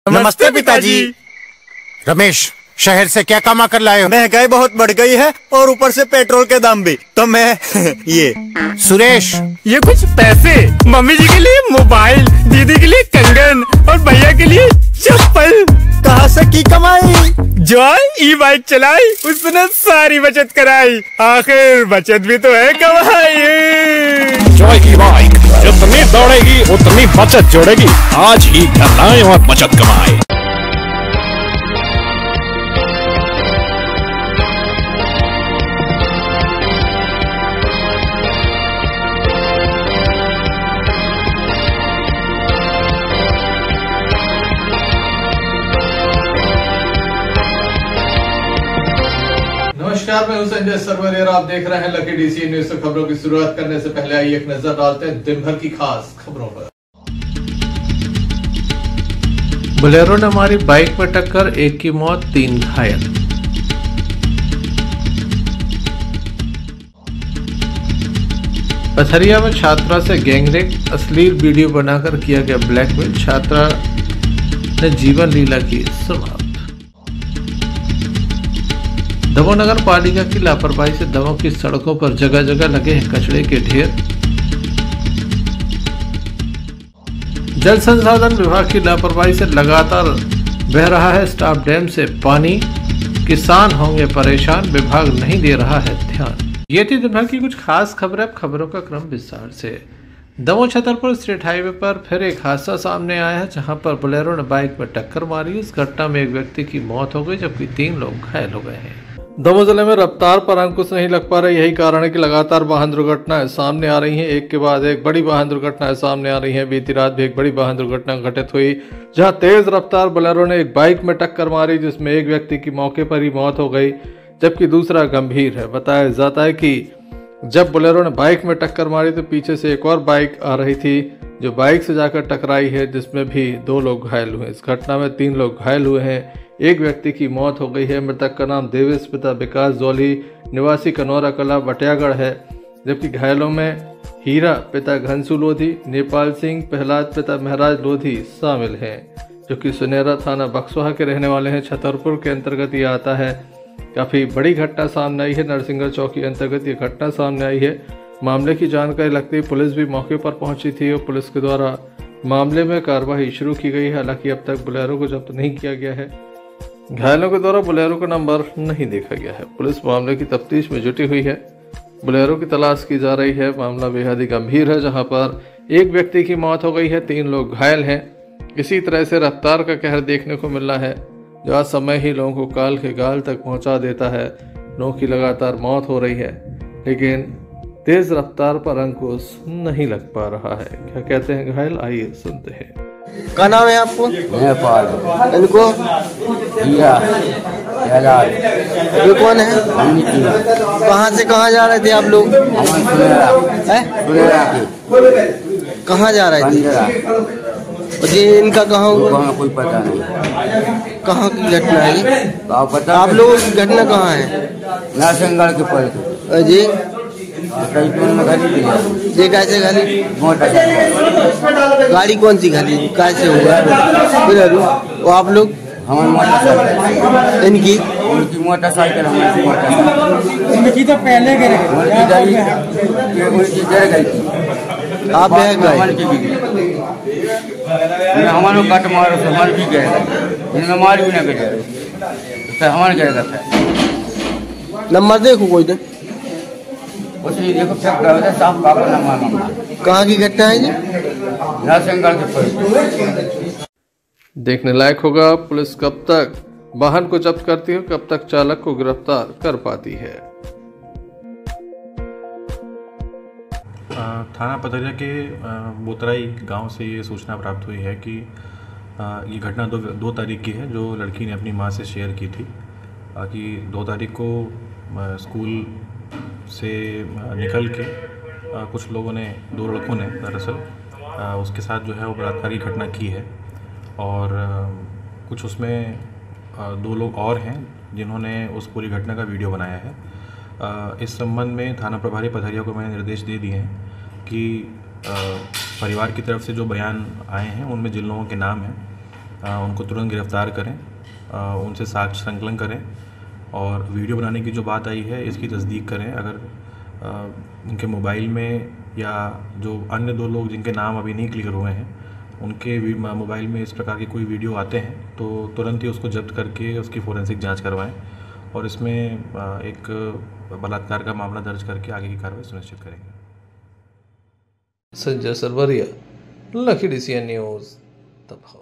नमस्ते पिताजी। रमेश, शहर से क्या कमा कर लाए हो? महंगाई बहुत बढ़ गई है और ऊपर से पेट्रोल के दाम भी, तो मैं ये। सुरेश, ये कुछ पैसे मम्मी जी के लिए मोबाइल, दीदी के लिए कंगन और भैया के लिए चप्पल। कहाँ से की कमाई? जो ई बाइक चलाई उसने सारी बचत कराई, आखिर बचत भी तो है कमाई। जॉय की बाइक जितनी दौड़ेगी उतनी बचत जोड़ेगी। आज ही घर लाएं और बचत कमाएं। नमस्कार, मैं हूं संजय सरवरिया। आप देख रहे हैं लकी डीसी न्यूज। से खबरों की शुरुआत करने से पहले आइए एक नजर डालते हैं दिन भर की खास खबरों पर। बोलेरो ने मारी बाइक में टक्कर, एक की मौत, 3 घायल। पथरिया में छात्रा से गैंगरेप, अश्लील वीडियो बनाकर किया गया ब्लैकमेल, छात्रा ने जीवन लीला की समाप्त। दमोह नगर पालिका की लापरवाही से दमोह की सड़कों पर जगह जगह लगे हैं कचरे के ढेर। जल संसाधन विभाग की लापरवाही से लगातार बह रहा है स्टाफ डैम से पानी, किसान होंगे परेशान, विभाग नहीं दे रहा है ध्यान। ये थी दिन भर की कुछ खास खबरें। अब खबरों का क्रम विस्तार से। दमोह छतरपुर स्टेट हाईवे पर फिर एक हादसा सामने आया है, जहां पर बोलेरो ने बाइक में टक्कर मारी। इस घटना में एक व्यक्ति की मौत हो गई जबकि 3 लोग घायल हो गए हैं। दमोह जिले में रफ्तार पर अंकुश नहीं लग पा रही, यही कारण है कि लगातार वाहन दुर्घटनाएं सामने आ रही हैं। एक के बाद एक बड़ी वाहन दुर्घटनाएं सामने आ रही हैं। बीती रात भी एक बड़ी वाहन दुर्घटना घटित हुई, जहां तेज रफ्तार बोलेरो ने एक बाइक में टक्कर मारी, जिसमें एक व्यक्ति की मौके पर ही मौत हो गई जबकि दूसरा गंभीर है। बताया जाता है कि जब बोलेरो ने बाइक में टक्कर मारी तो पीछे से एक और बाइक आ रही थी जो बाइक से जाकर टकराई है, जिसमें भी 2 लोग घायल हुए। इस घटना में 3 लोग घायल हुए हैं, एक व्यक्ति की मौत हो गई है। मृतक का नाम देवेश पिता विकास जोली निवासी कनौरा कला बटियागढ़ है, जबकि घायलों में हीरा पिता घनसू लोधी, नेपाल सिंह प्रहलाद पिता महराज लोधी शामिल हैं, जो कि सुनेरा थाना बक्सवाहा के रहने वाले हैं। छतरपुर के अंतर्गत ये आता है। काफ़ी बड़ी घटना सामने आई है। नरसिंहगढ़ चौकी अंतर्गत ये घटना सामने आई है। मामले की जानकारी लगते ही पुलिस भी मौके पर पहुंची थी और पुलिस के द्वारा मामले में कार्रवाई शुरू की गई है। हालांकि अब तक बोलेरो को जब्त नहीं किया गया है। घायलों के द्वारा बोलेरो का नंबर नहीं देखा गया है। पुलिस मामले की तफ्तीश में जुटी हुई है। बोलेरो की तलाश की जा रही है। मामला बेहद ही गंभीर है, जहां पर एक व्यक्ति की मौत हो गई है, 3 लोग घायल हैं। इसी तरह से रफ्तार का कहर देखने को मिल रहा है, जो आज समय ही लोगों को काल के गाल तक पहुंचा देता है। लोगों की लगातार मौत हो रही है, लेकिन तेज रफ्तार पर अंकुश नहीं लग पा रहा है। क्या कहते हैं घायल, आइए सुनते हैं। क्या नाम है आपको? नेपाल। इनको ये कौन है? कहाँ से कहाँ जा रहे थे आप लोग? कहाँ जा रहे थे? जी, इनका कहाँ हुआ? कोई पता नहीं। कहाँ की घटना है ये? पता आप लोगों की घटना कहाँ है? नरसिंहगढ़ के पर जी, ये कैसे घाली? गाड़ी कौन सी घाली? कैसे हुआ? वो आप लोग? हमारी मोटरसाइकिल, इनकी मोटरसाइकिल उनकी तो पहले गिर उनकी गिर गई थी। आप बह गए? हमारे कट मारो से हमारे भी गए, इनमें मारी भी ना गए, हमारे गए था। नंबर देखो कोई तो। उसी देखो साफ कागज नंबर। कहाँ की घटना है जी? नरसिंहगढ़ के पर। देखने लायक होगा पुलिस कब तक वाहन को जब्त करती है, कब तक चालक को गिरफ्तार कर पाती है। थाना पथरिया के बोतराई गांव से ये सूचना प्राप्त हुई है कि ये घटना 2 तारीख की है, जो लड़की ने अपनी मां से शेयर की थी कि 2 तारीख को स्कूल से निकल के कुछ लोगों ने, 2 लड़कों ने दरअसल उसके साथ जो है वो बलात्कार की घटना की है। और कुछ उसमें 2 लोग और हैं जिन्होंने उस पूरी घटना का वीडियो बनाया है। इस संबंध में थाना प्रभारी पथरिया को मैंने निर्देश दे दिए हैं कि परिवार की तरफ से जो बयान आए हैं उनमें जिन लोगों के नाम हैं उनको तुरंत गिरफ्तार करें, उनसे साक्ष्य संकलन करें और वीडियो बनाने की जो बात आई है इसकी तस्दीक करें। अगर उनके मोबाइल में या जो अन्य 2 लोग जिनके नाम अभी नहीं क्लियर हुए हैं उनके मोबाइल में इस प्रकार के कोई वीडियो आते हैं तो तुरंत ही उसको जब्त करके उसकी फोरेंसिक जांच करवाएं और इसमें एक बलात्कार का मामला दर्ज करके आगे की कार्रवाई सुनिश्चित करेंगे। Sanjay Sarwaria, Lucky DCN news, दबाव।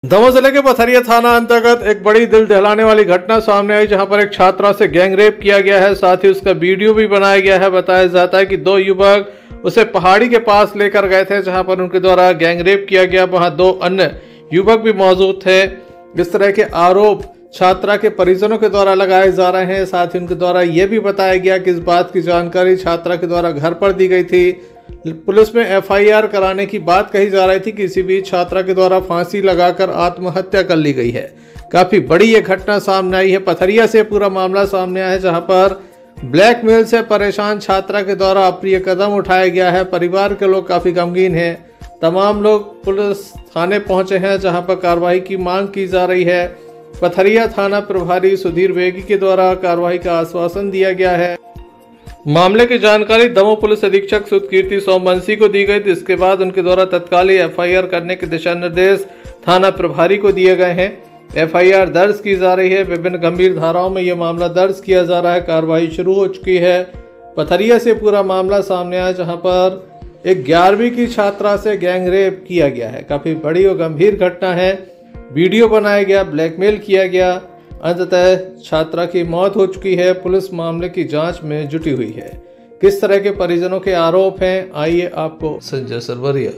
दमोह जिले के पथरिया थाना अंतर्गत एक बड़ी दिल दहलाने वाली घटना सामने आई, जहां पर एक छात्रा से गैंगरेप किया गया है, साथ ही उसका वीडियो भी बनाया गया है। बताया जाता है कि 2 युवक उसे पहाड़ी के पास लेकर गए थे, जहां पर उनके द्वारा गैंगरेप किया गया। वहां 2 अन्य युवक भी मौजूद थे। इस तरह के आरोप छात्रा के परिजनों के द्वारा लगाए जा रहे हैं। साथ ही उनके द्वारा यह भी बताया गया कि इस बात की जानकारी छात्रा के द्वारा घर पर दी गई थी। पुलिस में FIR कराने की बात कही जा रही थी कि इसी बीच छात्रा के द्वारा फांसी लगाकर आत्महत्या कर ली गई है। काफी बड़ी ये घटना सामने आई है। पथरिया से पूरा मामला सामने आया है, जहां पर ब्लैकमेल से परेशान छात्रा के द्वारा अप्रिय कदम उठाया गया है। परिवार के लोग काफी गमगीन हैं। तमाम लोग पुलिस थाने पहुंचे हैं, जहां पर कार्रवाई की मांग की जा रही है। पथरिया थाना प्रभारी सुधीर बेगी के द्वारा कार्रवाई का आश्वासन दिया गया है। मामले की जानकारी दमोह पुलिस अधीक्षक सुधकीर्ति सोमवंशी को दी गई, जिसके बाद उनके द्वारा तत्कालीन FIR करने के दिशा निर्देश थाना प्रभारी को दिए गए हैं। FIR दर्ज की जा रही है। विभिन्न गंभीर धाराओं में यह मामला दर्ज किया जा रहा है। कार्रवाई शुरू हो चुकी है। पथरिया से पूरा मामला सामने आया, जहां पर एक 11वीं की छात्रा से गैंगरेप किया गया है। काफी बड़ी और गंभीर घटना है। वीडियो बनाया गया, ब्लैकमेल किया गया, अंततः छात्रा की मौत हो चुकी है। पुलिस मामले की जांच में जुटी हुई है। किस तरह के परिजनों के आरोप हैं, आइए आपको। Sanjay Sarwaria,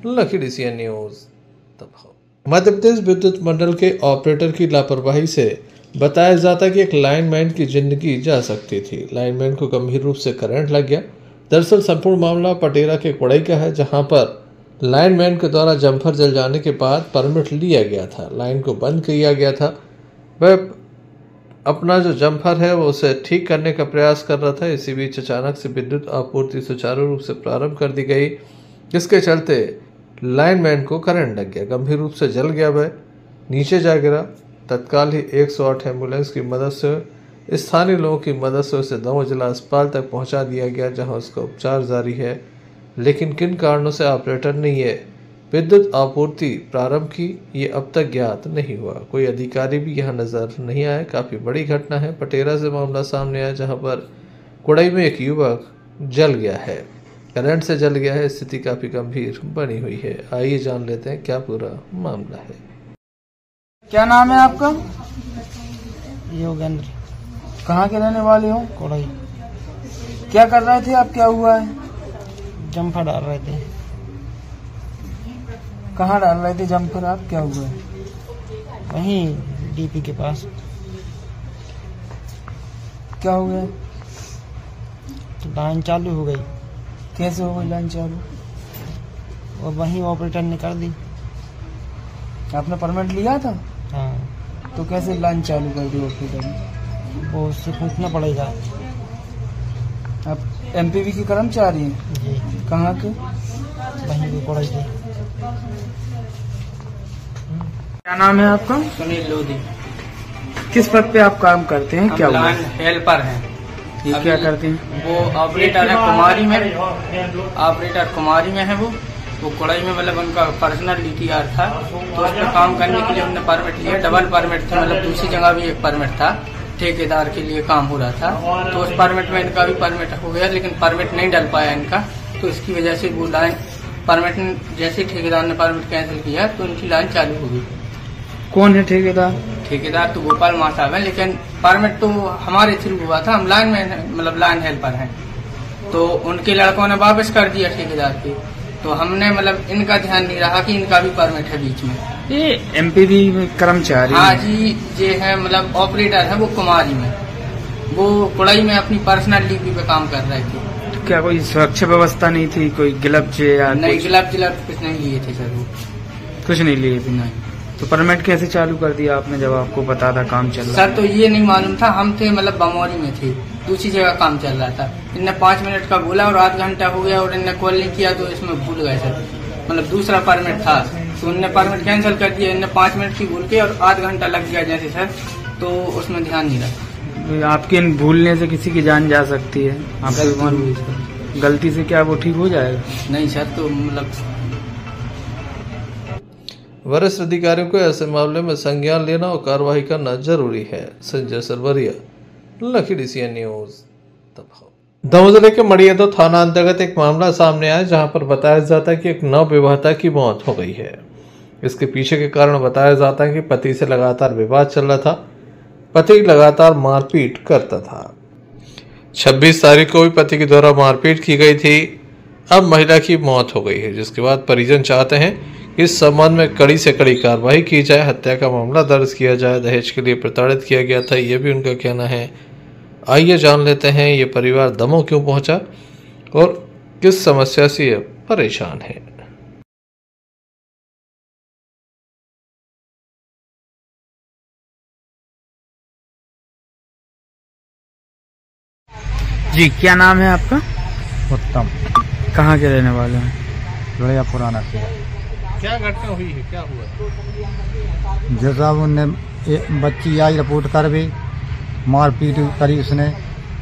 Lucky DCN news, दबाव। मध्य प्रदेश विद्युत मंडल के ऑपरेटर की लापरवाही से बताया जाता है कि एक लाइनमैन की जिंदगी जा सकती थी। लाइनमैन को गंभीर रूप से करंट लग गया। दरअसल संपूर्ण मामला पटेरा के कोड़ई का है, जहां पर लाइनमैन के द्वारा जम्फर जल जाने के बाद परमिट लिया गया था। लाइन को बंद किया गया था। वह अपना जो जम्फर है वो उसे ठीक करने का प्रयास कर रहा था। इसी बीच अचानक से विद्युत आपूर्ति सुचारू रूप से प्रारंभ कर दी गई, जिसके चलते लाइनमैन को करंट लग गया। गंभीर रूप से जल गया, वह नीचे जा गिरा। तत्काल ही 108 एम्बुलेंस की मदद से, स्थानीय लोगों की मदद से उसे दमोह जिला अस्पताल तक पहुंचा दिया गया, जहां उसका उपचार जारी है। लेकिन किन कारणों से ऑपरेटर ने ये विद्युत आपूर्ति प्रारंभ की, ये अब तक ज्ञात नहीं हुआ। कोई अधिकारी भी यहाँ नजर नहीं आए। काफी बड़ी घटना है। पटेरा से मामला सामने आया, जहां पर कोड़ई में एक युवक जल गया है, करंट से जल गया है। स्थिति काफी गंभीर बनी हुई है। आइए जान लेते हैं क्या पूरा मामला है। क्या नाम है आपका? योगेंद्र। कहाँ के रहने वाले हो? कोड़ई। क्या कर रहे थे आप? क्या हुआ है? जम्फर डाल रहे थे। कहाँ डाल रहे थे जम्फर आप? क्या हुआ है? वहीं DP के पास। क्या हो गया? तो लाइन चालू हो गई। कैसे हो गई लाइन चालू? और वहीं ऑपरेटर ने कर दी। आपने परमिट लिया था? हाँ। तो कैसे लाइन चालू कर दी ऑपरेटर ने? वो उससे पूछना पड़ेगा। आप MPV की कर्मचारी हैं? जी। कहाँ के? वहीं के कोड़ई के। क्या नाम है आपका? सुनील लोधी। किस पद पे आप काम करते हैं? क्या हुआ? हेल्पर हैं। ये क्या करते हैं? वो ऑपरेटर है कुमारी में। ऑपरेटर कुमारी में है वो कोड़ई में, मतलब उनका पर्सनल DTR था, तो उस पर काम करने के लिए उन्होंने परमिट लिया। डबल परमिट था, मतलब दूसरी जगह भी एक परमिट था, ठेकेदार के लिए काम हो रहा था। तो उस परमिट में इनका भी परमिट हो गया, लेकिन परमिट नहीं डल पाया इनका। तो इसकी वजह से वो लाइन परमिट, जैसे ठेकेदार ने परमिट कैंसिल किया तो उनकी लाइन चालू हो गई। कौन है ठेकेदार? ठेकेदार तो गोपाल माँ साहब है, लेकिन परमिट तो हमारे थ्रू हुआ था। हम लाइन में, मतलब लाइन हेल्पर हैं। तो उनके लड़कों ने वापस कर दिया ठेकेदार की। तो हमने, मतलब इनका ध्यान नहीं रहा कि इनका भी परमिट है बीच में। ये MPV कर्मचारी? हाँ जी, ये है, मतलब ऑपरेटर है वो कुमारी में। वो कोड़ई में अपनी पर्सनल DP पे काम कर रहे थे। तो क्या कोई सुरक्षा व्यवस्था नहीं थी? कोई ग्लव्स या नहीं? ग्लव्स कुछ नहीं लिए थे सर। वो कुछ नहीं लिए थे? नहीं। तो परमिट कैसे चालू कर दिया आपने, जब आपको पता था काम चल रहा? सर तो ये नहीं मालूम था। हम थे, मतलब बमौरी में थे। दूसरी जगह काम चल रहा था। इनने 5 मिनट का बोला और आध घंटा हो गया और इनने कॉल नहीं किया, तो इसमें भूल गए सर। मतलब दूसरा परमिट था तो उनने परमिट कैंसिल कर दिया। इनने 5 मिनट की भूल के और आध घंटा लग गया जैसे सर, तो उसमें ध्यान नहीं रखा। आपके इन भूलने से किसी की जान जा सकती है, आपको गलती से क्या वो ठीक हो जाएगा? नहीं सर, तो मतलब वरिष्ठ अधिकारियों को ऐसे मामले में संज्ञान लेना और कार्रवाई करना जरूरी है। Sanjay Sarwaria, Lucky DCN news. Damoh जिले के मड़ियादो थाना अंतर्गत एक मामला सामने आया जहां पर बताया जाता है कि एक नवविवाहिता की मौत हो गई है। इसके पीछे के कारण बताया जाता है कि पति से लगातार विवाद चल रहा था। पति लगातार मारपीट करता था। 26 तारीख को भी पति के द्वारा मारपीट की गई थी। अब महिला की मौत हो गई है, जिसके बाद परिजन चाहते हैं कि इस संबंध में कड़ी से कड़ी कार्रवाई की जाए, हत्या का मामला दर्ज किया जाए। दहेज के लिए प्रताड़ित किया गया था, ये भी उनका कहना है। आइए जान लेते हैं ये परिवार दमोह क्यों पहुंचा और किस समस्या से ये परेशान है। जी, क्या नाम है आपका? उत्तम। कहाँ के रहने वाले हैं? लोहिया पुराना से। क्या घटना हुई है, क्या हुआ? जैसा उनने बच्ची आई रिपोर्ट कर भी, मारपीट करी उसने,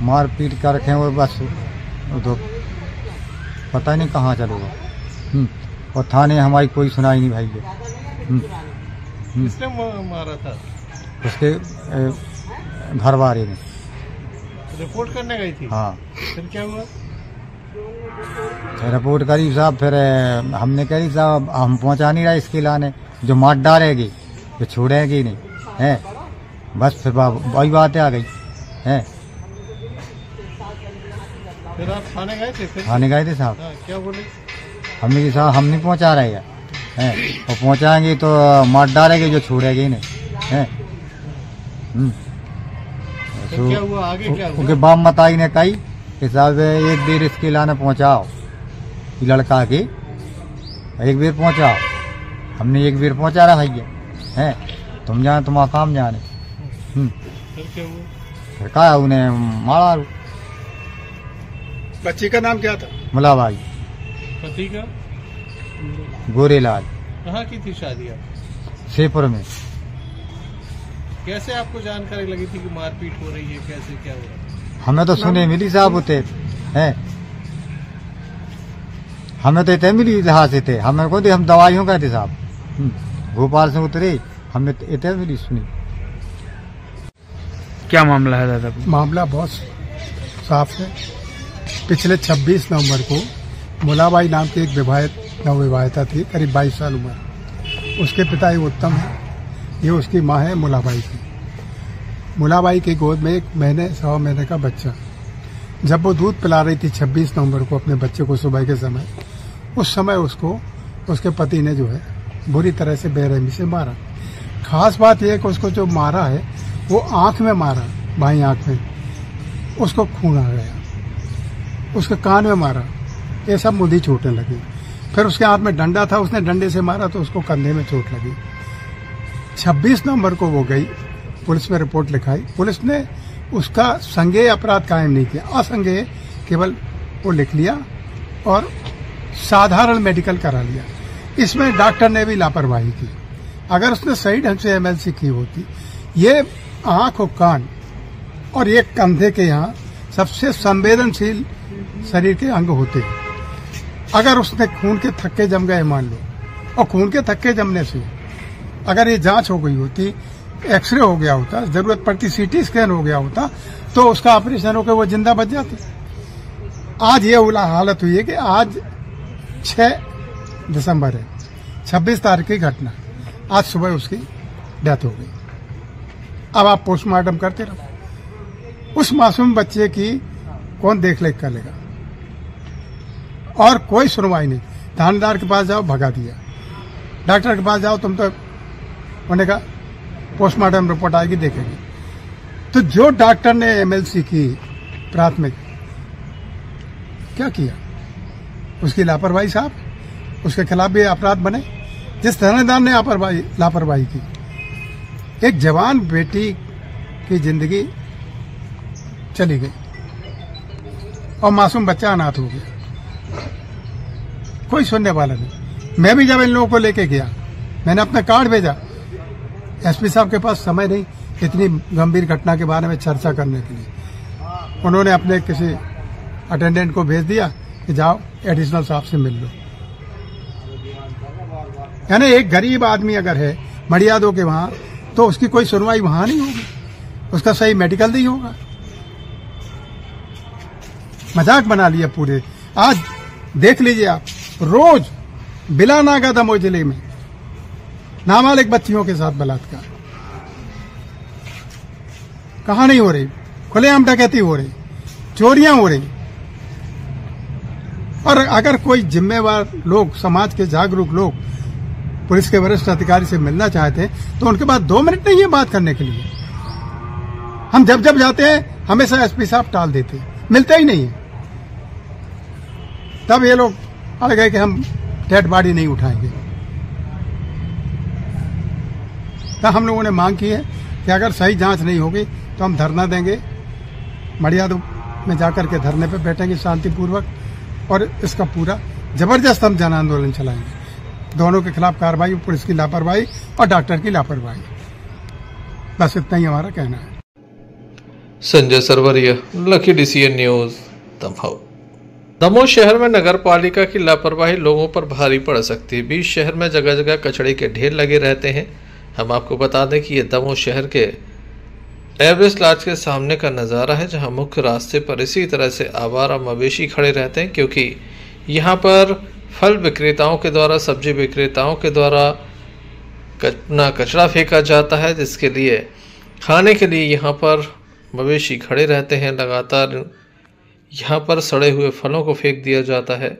मारपीट करके और बस तो पता नहीं कहाँ चलेगा। और थाने हमारी कोई सुनाई नहीं भाई है। किसने मारा था? उसके घर वाले ने। रिपोर्ट करने गई थी? हाँ। फिर क्या हुआ? रिपोर्ट करी साहब, फिर हमने कही साहब हम पहुंचा नहीं रहा इसके लाने, जो मार डालेगी जो छोड़ेगी नहीं है। बस फिर वही बातें आ गई है। फिर आप थाने गए थे? थाने गए थे साहब। क्या बोले? हमने कि साहब हम नहीं पहुंचा रहे हैं, और पहुंचाएंगे तो मार डालेगी जो छोड़ेगी नहीं है। तो क्या हुआ आगे? क्या हुआ? उनके बाप मताई ने कही कि साहब एक बेर इसके लाने पहुंचाओ, लड़का के एक बेर पहुंचाओ। हमने एक बेर पहुंचा रहा भैया है, तुम जाने तुम काम जाने। फिर कहा उन्हें मारा। बच्ची का नाम क्या था? मुलाबाई। पति का? गोरेलाल। कहाँ की थी शादी? शेपुर में। कैसे आपको जानकारी लगी थी कि मारपीट हो रही है? कैसे क्या हुआ? हमें तो सुने मिली साहब होते हैं, हमें तो इतने मिली लिहाज से थे। हमें को हम दवाइयों का थे साहब, भोपाल से उतरे, हमें इतने मिली सुनी। क्या मामला है दादा? मामला बहुत साफ है। पिछले 26 नवंबर को मुलाबाई नाम की एक नवविवाहिता थी, करीब 22 साल उम्र। उसके पिता एक उत्तम है, ये उसकी माँ है मुलाबाई की। मुलाबाई की गोद में 1 महीने 1.25 महीने का बच्चा। जब वो दूध पिला रही थी 26 नवंबर को अपने बच्चे को सुबह के समय, उस समय उसको उसके पति ने जो है बुरी तरह से बेरहमी से मारा। खास बात यह है कि उसको जो मारा है वो आंख में मारा, बाईं आंख में। उसको खून आ गया। उसके कान में मारा, ये सब मुंह चोटें लगी। फिर उसके हाथ में डंडा था, उसने डंडे से मारा तो उसको कंधे में चोट लगी। 26 नवंबर को वो गई, पुलिस में रिपोर्ट लिखाई। पुलिस ने उसका संज्ञेय अपराध कायम नहीं किया, असंज्ञेय केवल वो लिख लिया और साधारण मेडिकल करा लिया। इसमें डॉक्टर ने भी लापरवाही की। अगर उसने सही ढंग से MLC की होती, ये आंख और कान और ये कंधे के यहाँ सबसे संवेदनशील शरीर के अंग होते हैं। अगर उसने खून के थक्के जम गए मान लो, और खून के थक्के जमने से अगर ये जांच हो गई होती, एक्सरे हो गया होता, जरूरत पड़ती CT स्कैन हो गया होता, तो उसका ऑपरेशन होकर वो जिंदा बच जाती। आज ये हालत हुई है कि आज 6 दिसंबर है, 26 तारीख की घटना, आज सुबह उसकी डेथ हो गई। अब आप पोस्टमार्टम करते रहो। उस मासूम बच्चे की कौन देख रेख करेगा? और कोई सुनवाई नहीं। थानेदार के पास जाओ, भगा दिया। डॉक्टर के पास जाओ, तुम तो उन्होंने कहा पोस्टमार्टम रिपोर्ट आएगी, देखेंगे। तो जो डॉक्टर ने MLC की प्राथमिक, क्या किया? उसकी लापरवाही साहब, उसके खिलाफ भी अपराध बने। जिस थानेदार ने लापरवाही की, एक जवान बेटी की जिंदगी चली गई। और मासूम बच्चा अनाथ हो गया। कोई सुनने वाला नहीं। मैं भी जब इन लोगों को लेके गया, मैंने अपना कार्ड भेजा, एसपी साहब के पास समय नहीं इतनी गंभीर घटना के बारे में चर्चा करने के लिए। उन्होंने अपने किसी अटेंडेंट को भेज दिया कि जाओ एडिशनल साहब से मिल लो। यानी एक गरीब आदमी अगर है मड़ियादों के वहां, तो उसकी कोई सुनवाई वहां नहीं होगी, उसका सही मेडिकल नहीं होगा। मजाक बना लिया पूरे। आज देख लीजिए आप, रोज बिला नागा दमोह जिले में नाबालिग बच्चियों के साथ बलात्कार। कहां नहीं हो रही, खुलेआम डकैती हो रही, चोरियां हो रही। और अगर कोई जिम्मेवार लोग, समाज के जागरूक लोग पुलिस के वरिष्ठ अधिकारी से मिलना चाहते हैं, तो उनके पास 2 मिनट नहीं है बात करने के लिए। हम जब जब जाते हैं हमेशा एसपी साहब टाल देते हैं, मिलते ही नहीं है। तब ये लोग अड़ गए कि हम डेड बॉडी नहीं उठाएंगे। तब हम लोगों ने मांग की है कि अगर सही जांच नहीं होगी तो हम धरना देंगे, मड़ियादों में जाकर के धरने पे बैठेंगे शांतिपूर्वक, और इसका पूरा जबरदस्त हम जन आंदोलन चलाएंगे। दोनों के खिलाफ कार्रवाई, पुलिस की लापरवाही और डॉक्टर की लापरवाही। बस इतना ही हमारा कहना है। Sanjay Sarwaria, Lucky DCN news, Damoh. Damoh शहर में नगर पालिका की लापरवाही लोगों पर भारी पड़ सकती है। बीच शहर में जगह जगह कचड़े के ढेर लगे रहते हैं। हम आपको बता दें कि ये दमोह शहर के एवरेस्ट लॉज के सामने का नज़ारा है, जहां मुख्य रास्ते पर इसी तरह से आवारा मवेशी खड़े रहते हैं, क्योंकि यहाँ पर फल विक्रेताओं के द्वारा, सब्जी विक्रेताओं के द्वारा कचरा फेंका जाता है, जिसके लिए खाने के लिए यहाँ पर मवेशी खड़े रहते हैं। लगातार यहाँ पर सड़े हुए फलों को फेंक दिया जाता है,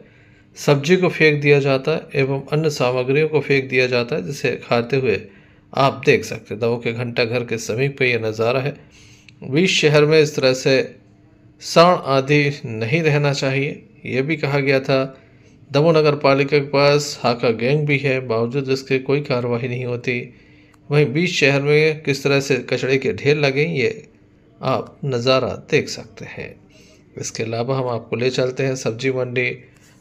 सब्जी को फेंक दिया जाता है एवं अन्य सामग्रियों को फेंक दिया जाता है, जिसे खाते हुए आप देख सकते हैं। दमोह के घंटा घर के समीप पे यह नज़ारा है। बीच शहर में इस तरह से सांड आदि नहीं रहना चाहिए। यह भी कहा गया था। दमोह नगर पालिका के पास हाका गैंग भी है, बावजूद इसके कोई कार्रवाई नहीं होती। वहीं बीच शहर में किस तरह से कचड़े के ढेर लगे, ये आप नज़ारा देख सकते हैं। इसके अलावा हम आपको ले चलते हैं सब्जी मंडी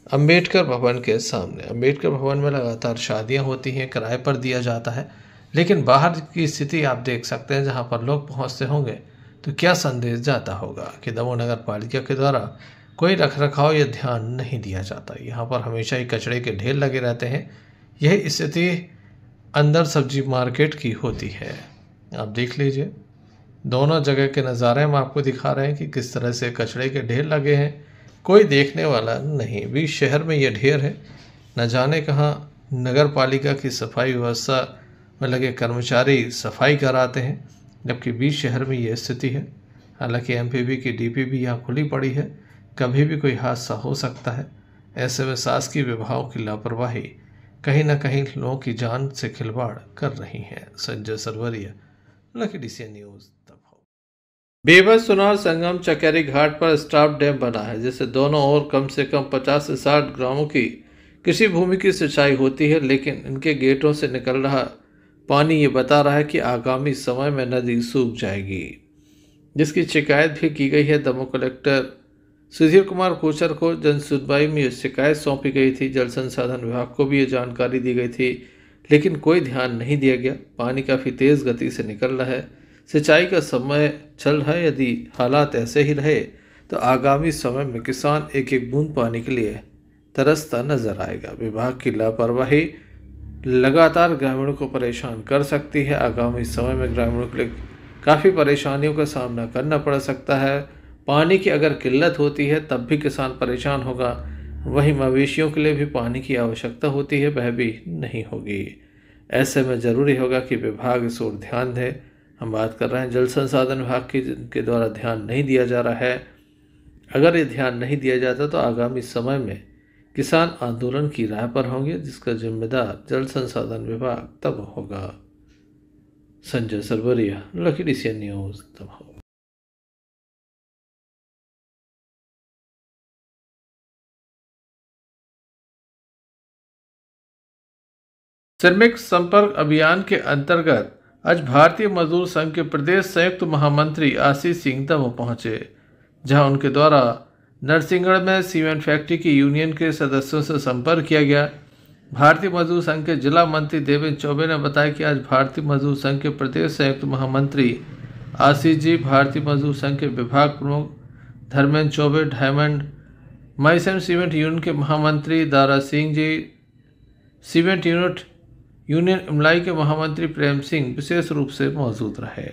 अंबेडकर भवन के सामने। अंबेडकर भवन में लगातार शादियां होती हैं, किराए पर दिया जाता है, लेकिन बाहर की स्थिति आप देख सकते हैं। जहां पर लोग पहुंचते होंगे तो क्या संदेश जाता होगा कि दमोह नगर पालिका के द्वारा कोई रखरखाव या ध्यान नहीं दिया जाता। यहाँ पर हमेशा ही कचड़े के ढेर लगे रहते हैं। यह स्थिति अंदर सब्जी मार्केट की होती है। आप देख लीजिए, दोनों जगह के नज़ारे हम आपको दिखा रहे हैं कि किस तरह से कचड़े के ढेर लगे हैं, कोई देखने वाला नहीं। बीच शहर में ये ढेर है, न जाने कहाँ नगर पालिका की सफाई व्यवस्था में लगे कर्मचारी सफाई कराते हैं, जबकि बीच शहर में ये स्थिति है। हालांकि MPB की DP भी यहाँ खुली पड़ी है, कभी भी कोई हादसा हो सकता है। ऐसे में शासकीय विभागों की लापरवाही कहीं न कहीं लोगों की जान से खिलवाड़ कर रही है। Sanjay Sarwaria, Lucky DCN news, Damoh. बेबस सुनार संगम चकेरी घाट पर स्टाफ डैम बना है, जिससे दोनों ओर कम से कम 50 से 60 ग्रामों की कृषि भूमि की सिंचाई होती है, लेकिन इनके गेटों से निकल रहा पानी ये बता रहा है कि आगामी समय में नदी सूख जाएगी, जिसकी शिकायत भी की गई है। दमोह कलेक्टर सुधीर कुमार कोचर को जन सुनवाई में यह शिकायत सौंपी गई थी। जल संसाधन विभाग को भी ये जानकारी दी गई थी, लेकिन कोई ध्यान नहीं दिया गया। पानी काफ़ी तेज़ गति से निकल रहा है, सिंचाई का समय चल रहा है। यदि हालात ऐसे ही रहे तो आगामी समय में किसान एक एक बूंद पानी के लिए तरसता नजर आएगा। विभाग की लापरवाही लगातार ग्रामीणों को परेशान कर सकती है। आगामी समय में ग्रामीणों के लिए काफ़ी परेशानियों का सामना करना पड़ सकता है। पानी की अगर किल्लत होती है तब भी किसान परेशान होगा, वहीं मवेशियों के लिए भी पानी की आवश्यकता होती है, वह भी नहीं होगी। ऐसे में ज़रूरी होगा कि विभाग इस ओर ध्यान दे। हम बात कर रहे हैं जल संसाधन विभाग की, जिनके द्वारा ध्यान नहीं दिया जा रहा है। अगर ये ध्यान नहीं दिया जाता तो आगामी समय में किसान आंदोलन की राह पर होंगे, जिसका जिम्मेदार जल संसाधन विभाग तब होगा। Sanjay Sarwaria, Lucky DCN news, Damoh. श्रमिक संपर्क अभियान के अंतर्गत आज भारतीय मजदूर संघ के प्रदेश संयुक्त महामंत्री आशीष सिंह दमोह पहुंचे, जहां उनके द्वारा नरसिंहगढ़ में सीमेंट फैक्ट्री की यूनियन के सदस्यों से संपर्क किया गया। भारतीय मजदूर संघ के जिला मंत्री देवेंद्र चौबे ने बताया कि आज भारतीय मजदूर संघ के प्रदेश संयुक्त महामंत्री आशीष जी, भारतीय मजदूर संघ के विभाग प्रमुख धर्मेंद्र चौबे, डायमंड माइसेम सीमेंट यूनियन के महामंत्री दारा सिंह जी, सीमेंट यूनियन इमलाई के महामंत्री प्रेम सिंह विशेष रूप से मौजूद रहे।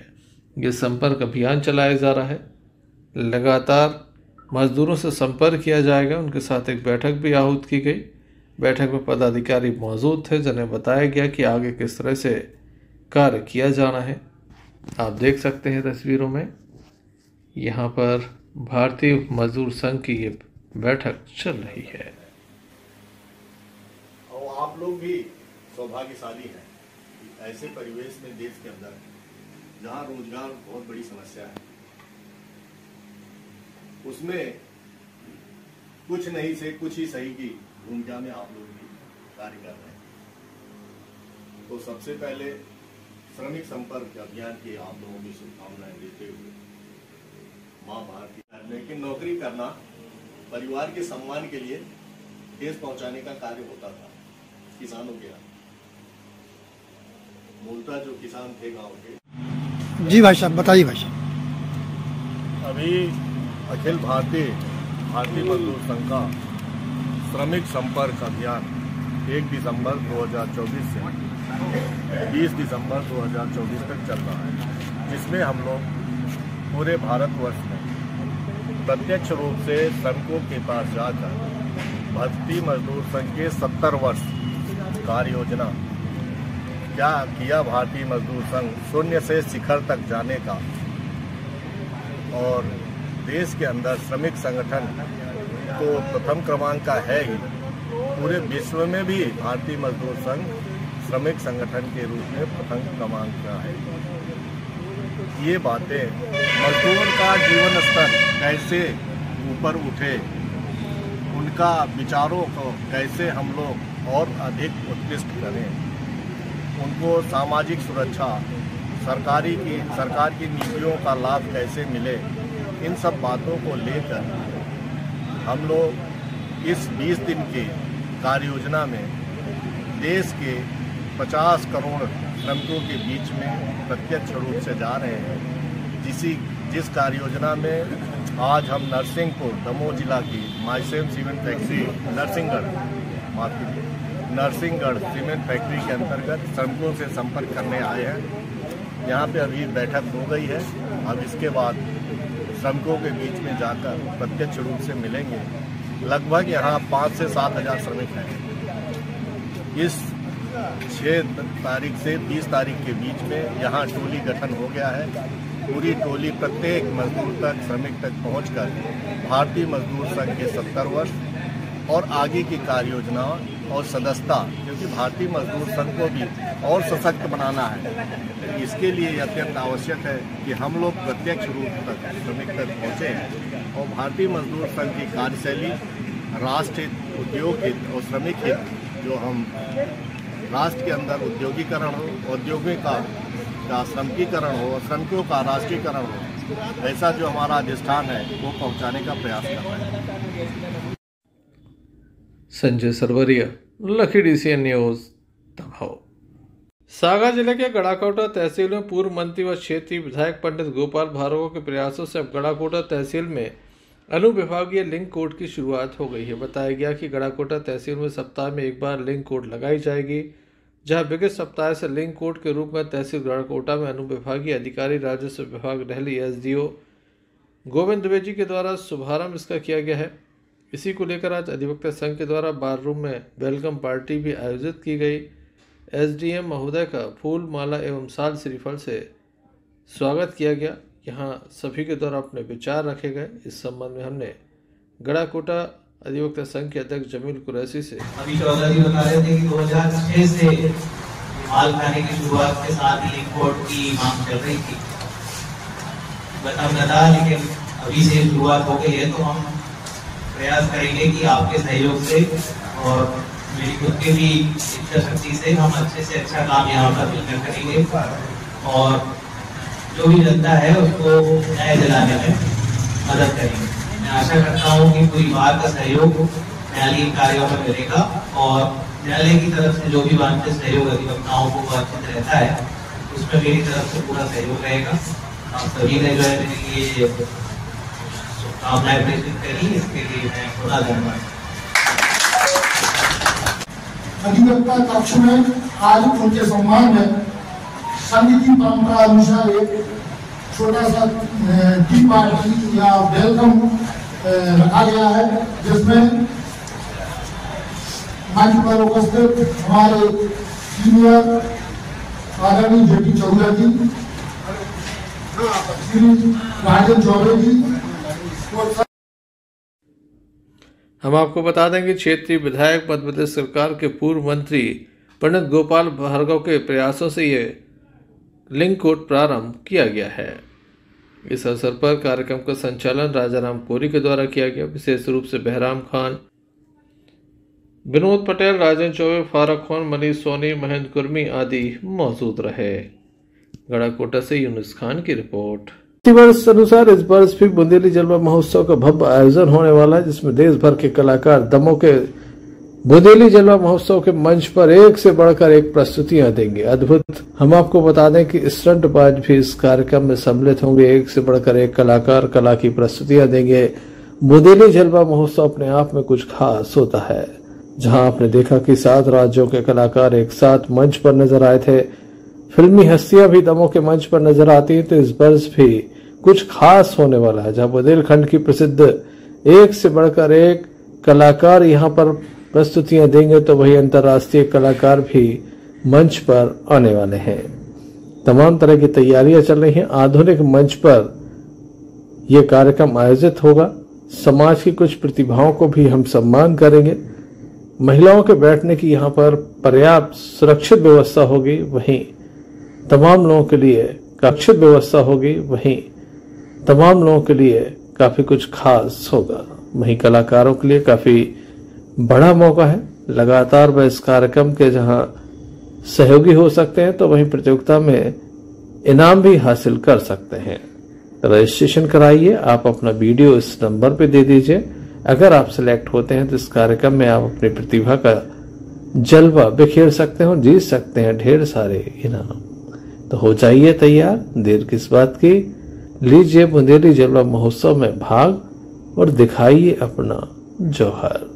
ये संपर्क अभियान चलाया जा रहा है। लगातार मजदूरों से संपर्क किया जाएगा। उनके साथ एक बैठक भी आहूत की गई। बैठक में पदाधिकारी मौजूद थे, जिन्हें बताया गया कि आगे किस तरह से कार्य किया जाना है। आप देख सकते हैं तस्वीरों में, यहाँ पर भारतीय मजदूर संघ की ये बैठक चल रही है। और आप लोग भी सौभाग्यशाली हैं कि ऐसे परिवेश में देश के अंदर जहां रोजगार बहुत बड़ी समस्या है, उसमें कुछ नहीं से कुछ ही सही की भूमिका में आप लोग भी कार्य कर रहे हैं। तो सबसे पहले श्रमिक संपर्क अभियान की आप लोगों की शुभकामनाएं देते हुए मां भारती, लेकिन नौकरी करना परिवार के सम्मान के लिए देश पहुंचाने का कार्य होता था किसानों के यहाँ। मूलतः जो किसान थे गांव के। जी भाई साहब, बताइए भाई साहब। अभी अखिल भारतीय मजदूर संघ का श्रमिक संपर्क अभियान 1 दिसंबर 2024 से 20 दिसंबर 2024 तक चल रहा है, जिसमें हम लोग पूरे भारतवर्ष में प्रत्यक्ष रूप से श्रमिकों के पास जाकर भारतीय मजदूर संघ के 70 वर्ष कार्य योजना, क्या किया भारतीय मजदूर संघ शून्य से शिखर तक जाने का, और देश के अंदर श्रमिक संगठन तो प्रथम क्रमांक का है ही, पूरे विश्व में भी भारतीय मजदूर संघ श्रमिक संगठन के रूप में प्रथम क्रमांक का है। ये बातें मजदूर का जीवन स्तर कैसे ऊपर उठे, उनका विचारों को कैसे हम लोग और अधिक उत्कृष्ट करें, उनको सामाजिक सुरक्षा, सरकार की नीतियों का लाभ कैसे मिले, इन सब बातों को लेकर हम लोग इस 20 दिन की कार्य योजना में देश के 50 करोड़ श्रमिकों के बीच में प्रत्यक्ष रूप से जा रहे हैं। जिस कार्य योजना में आज हम नरसिंहपुर दमोह जिला की Mycem cement factory Narsinghgarh cement factory के अंतर्गत श्रमिकों से संपर्क करने आए हैं। यहाँ पे अभी बैठक हो गई है। अब इसके बाद श्रमिकों के बीच में जाकर प्रत्यक्ष रूप से मिलेंगे। लगभग यहाँ 5 से 7 हज़ार श्रमिक हैं। इस 6 तारीख से 20 तारीख के बीच में यहाँ टोली गठन हो गया है। पूरी टोली प्रत्येक मजदूर तक, श्रमिक तक पहुंचकर भारतीय मजदूर संघ के 70 वर्ष और आगे की कार्य योजना और सदस्यता, क्योंकि भारतीय मजदूर संघ को भी और सशक्त बनाना है। इसके लिए अत्यंत आवश्यक है कि हम लोग प्रत्यक्ष रूप तक श्रमिक तक पहुँचें और भारतीय मजदूर संघ की कार्यशैली राष्ट्र हित, उद्योग हित और श्रमिक हित, जो हम राष्ट्र के अंदर उद्योगीकरण हो, औद्योगिक का श्रमिकीकरण हो, श्रमिकों का राष्ट्रीयकरण हो, ऐसा जो हमारा अधिष्ठान है वो पहुंचाने का प्रयास कर रहे हैं। Sanjay Sarwaria, lucky D C N news, Damoh. Sagar जिले के गड़ाकोटा तहसील में पूर्व मंत्री व क्षेत्रीय विधायक पंडित गोपाल भार्गव के प्रयासों से अब गड़ाकोटा तहसील में अनुविभागीय लिंक कोर्ट की शुरुआत हो गई है। बताया गया कि गड़ाकोटा तहसील में सप्ताह में एक बार लिंक कोर्ट लगाई जाएगी, जहां विगत सप्ताह से लिंक कोर्ट के रूप में तहसील गड़ाकोटा में अनुविभागीय अधिकारी राजस्व विभाग दिल्ली एसडीओ गोविंद द्विवेदी के द्वारा शुभारंभ इसका किया गया है। इसी को लेकर आज अधिवक्ता संघ के द्वारा बार रूम में वेलकम पार्टी भी आयोजित की गई। एसडीएम महोदय का फूल माला एवं साल श्रीफल से स्वागत किया गया। यहाँ सभी के द्वारा अपने विचार रखे गए। इस संबंध में हमने गड़ाकोटा अधिवक्ता संघ के अध्यक्ष जमील कुरैशी से अभी चौधरी बता रहे थे कि 2006 से माल खाने की शुरुआत के साथ ही कोर्ट की मांग चल रही थी, लेकिन अभी से शुरुआत हो गई है। तो हम प्रयास करेंगे कि आपके सहयोग से और मेरी खुद के भी इच्छा शक्ति से हम अच्छे से अच्छा काम यहाँ पर मिलकर करेंगे और जो भी जनता है उसको न्याय दिलाने में मदद करेंगे। मैं मैं आशा करता हूँ कि पूरी बात का सहयोग न्यायालयीन कार्यों में मिलेगा और न्यायालय की तरफ से जो भी वांछित सहयोग अधिवक्ताओं को वांछित रहता है उसमें मेरी तरफ से पूरा सहयोग रहेगा। आप सभी ने जो है मेरे लिए शुभकामनाएं प्रेषित करी, इसके लिए मैं थोड़ा धन्यवाद। अधिवक्ता कक्ष में आज उनके सम्मान में संघ की परंपरा अनुसार एक छोटा सा टी पार्टी या वेलकम रखा गया है, जिसमें मंच पर उपस्थित हमारे सीनियर आदरणीय जेपी चौधरी जी, श्री राजन चौबे जी। हम आपको बता दें कि क्षेत्रीय विधायक मध्य प्रदेश सरकार के पूर्व मंत्री पंडित गोपाल भार्गव के प्रयासों से ये लिंक कोर्ट प्रारंभ किया गया है। इस अवसर पर कार्यक्रम का संचालन राजाराम कोरी के द्वारा किया गया। विशेष रूप से बहराम खान, विनोद पटेल, राजन चौबे, फारूक खान, मनीष सोनी, महेंद्र कुर्मी आदि मौजूद रहे। गढ़ाकोटा से यूनुस खान की रिपोर्ट। वर्ष अनुसार इस वर्ष भी बुंदेली जलवा महोत्सव का भव्य आयोजन होने वाला है, जिसमें देश भर के कलाकार दमों के बुंदेली जलवा महोत्सव के मंच पर एक से बढ़कर एक प्रस्तुतियां देंगे। अद्भुत। हम आपको बता दें कि स्टंटबाज भी इस कार्यक्रम में सम्मिलित होंगे। एक से बढ़कर एक कलाकार कला की प्रस्तुतियां देंगे। बुंदेली जलवा महोत्सव अपने आप में कुछ खास होता है, जहां आपने देखा कि 7 राज्यों के कलाकार एक साथ मंच पर नजर आए थे। फिल्मी हस्तियां भी दमों के मंच पर नजर आती है, तो इस वर्ष भी कुछ खास होने वाला है, जहां बुंदेलखंड की प्रसिद्ध एक से बढ़कर एक कलाकार यहां पर प्रस्तुतियां देंगे, तो वही अंतर्राष्ट्रीय कलाकार भी मंच पर आने वाले हैं। तमाम तरह की तैयारियां चल रही हैं। आधुनिक मंच पर यह कार्यक्रम आयोजित होगा। समाज की कुछ प्रतिभाओं को भी हम सम्मान करेंगे। महिलाओं के बैठने की यहाँ पर पर्याप्त सुरक्षित व्यवस्था होगी। वहीं तमाम लोगों के लिए सुरक्षित व्यवस्था होगी। वहीं तमाम लोगों के लिए काफी कुछ खास होगा। वहीं कलाकारों के लिए काफी बड़ा मौका है। लगातार वह इस कार्यक्रम के जहां सहयोगी हो सकते हैं, तो वहीं प्रतियोगिता में इनाम भी हासिल कर सकते हैं। तो रजिस्ट्रेशन कराइए। आप अपना वीडियो इस नंबर पे दे दीजिए। अगर आप सिलेक्ट होते हैं तो इस कार्यक्रम में आप अपनी प्रतिभा का जलवा बिखेर सकते हो, जीत सकते हैं ढेर सारे इनाम। तो हो जाइए तैयार, देर किस बात की। लीजिए बुंदेली जलवा महोत्सव में भाग और दिखाइए अपना जौहर।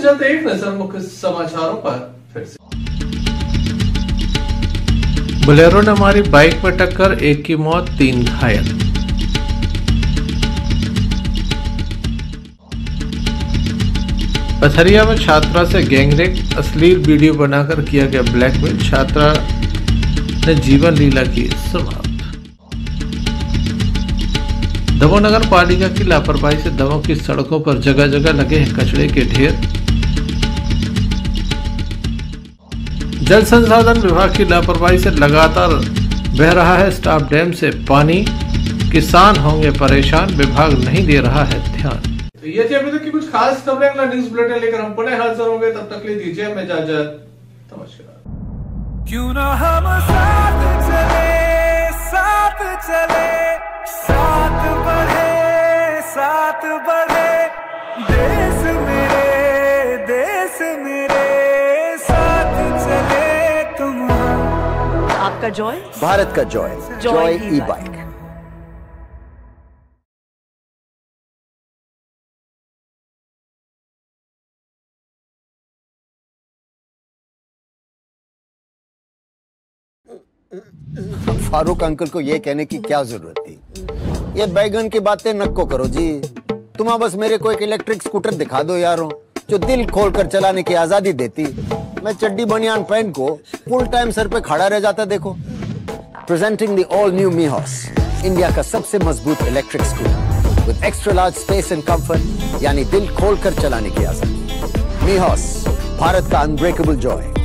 चलते एक नजर मुख्य समाचारों पर फिर से। बोलेरो ने मारी बाइक में टक्कर, एक की मौत 3 घायल। पथरिया में छात्रा से गैंगरेप, अश्लील वीडियो बनाकर किया गया ब्लैकमेल, छात्रा ने जीवन लीला की समाप्त। दमोह नगर पालिका की लापरवाही से दमोह की सड़कों पर जगह जगह लगे हैं कचरे के ढेर। जल संसाधन विभाग की लापरवाही से लगातार बह रहा है स्टाफ डैम से पानी, किसान होंगे परेशान, विभाग नहीं दे रहा है ध्यान। तो ये थी अभी तक की कुछ खास खबरें। अगला न्यूज बुलेटिन लेकर हम पुनः हाजिर होंगे, तब तक ले दीजिए हमें इजाजत। नमस्कार। क्यों ना हम साथ चले, साथ चले, साथ बढ़े, देश मेरे साथ चले तुम। आपका जॉय, भारत का जॉय ई बाइक। फारूक अंकल को ये कहने की क्या जरूरत थी? ये बैगन की बातें नको करो जी। तुम बस मेरे को एक इलेक्ट्रिक स्कूटर दिखा दो यारों, जो दिल खोल कर चलाने की आजादी देती। मैं चड्डी बनियान पहन को फुल टाइम सर पे खड़ा रह जाता। देखो, presenting the all new Mihos, India का सबसे मजबूत electric scooter with extra large space and comfort, यानी दिल खोल कर चलाने की आजादी। मीहॉस, भारत का अनब्रेकेबल जॉय।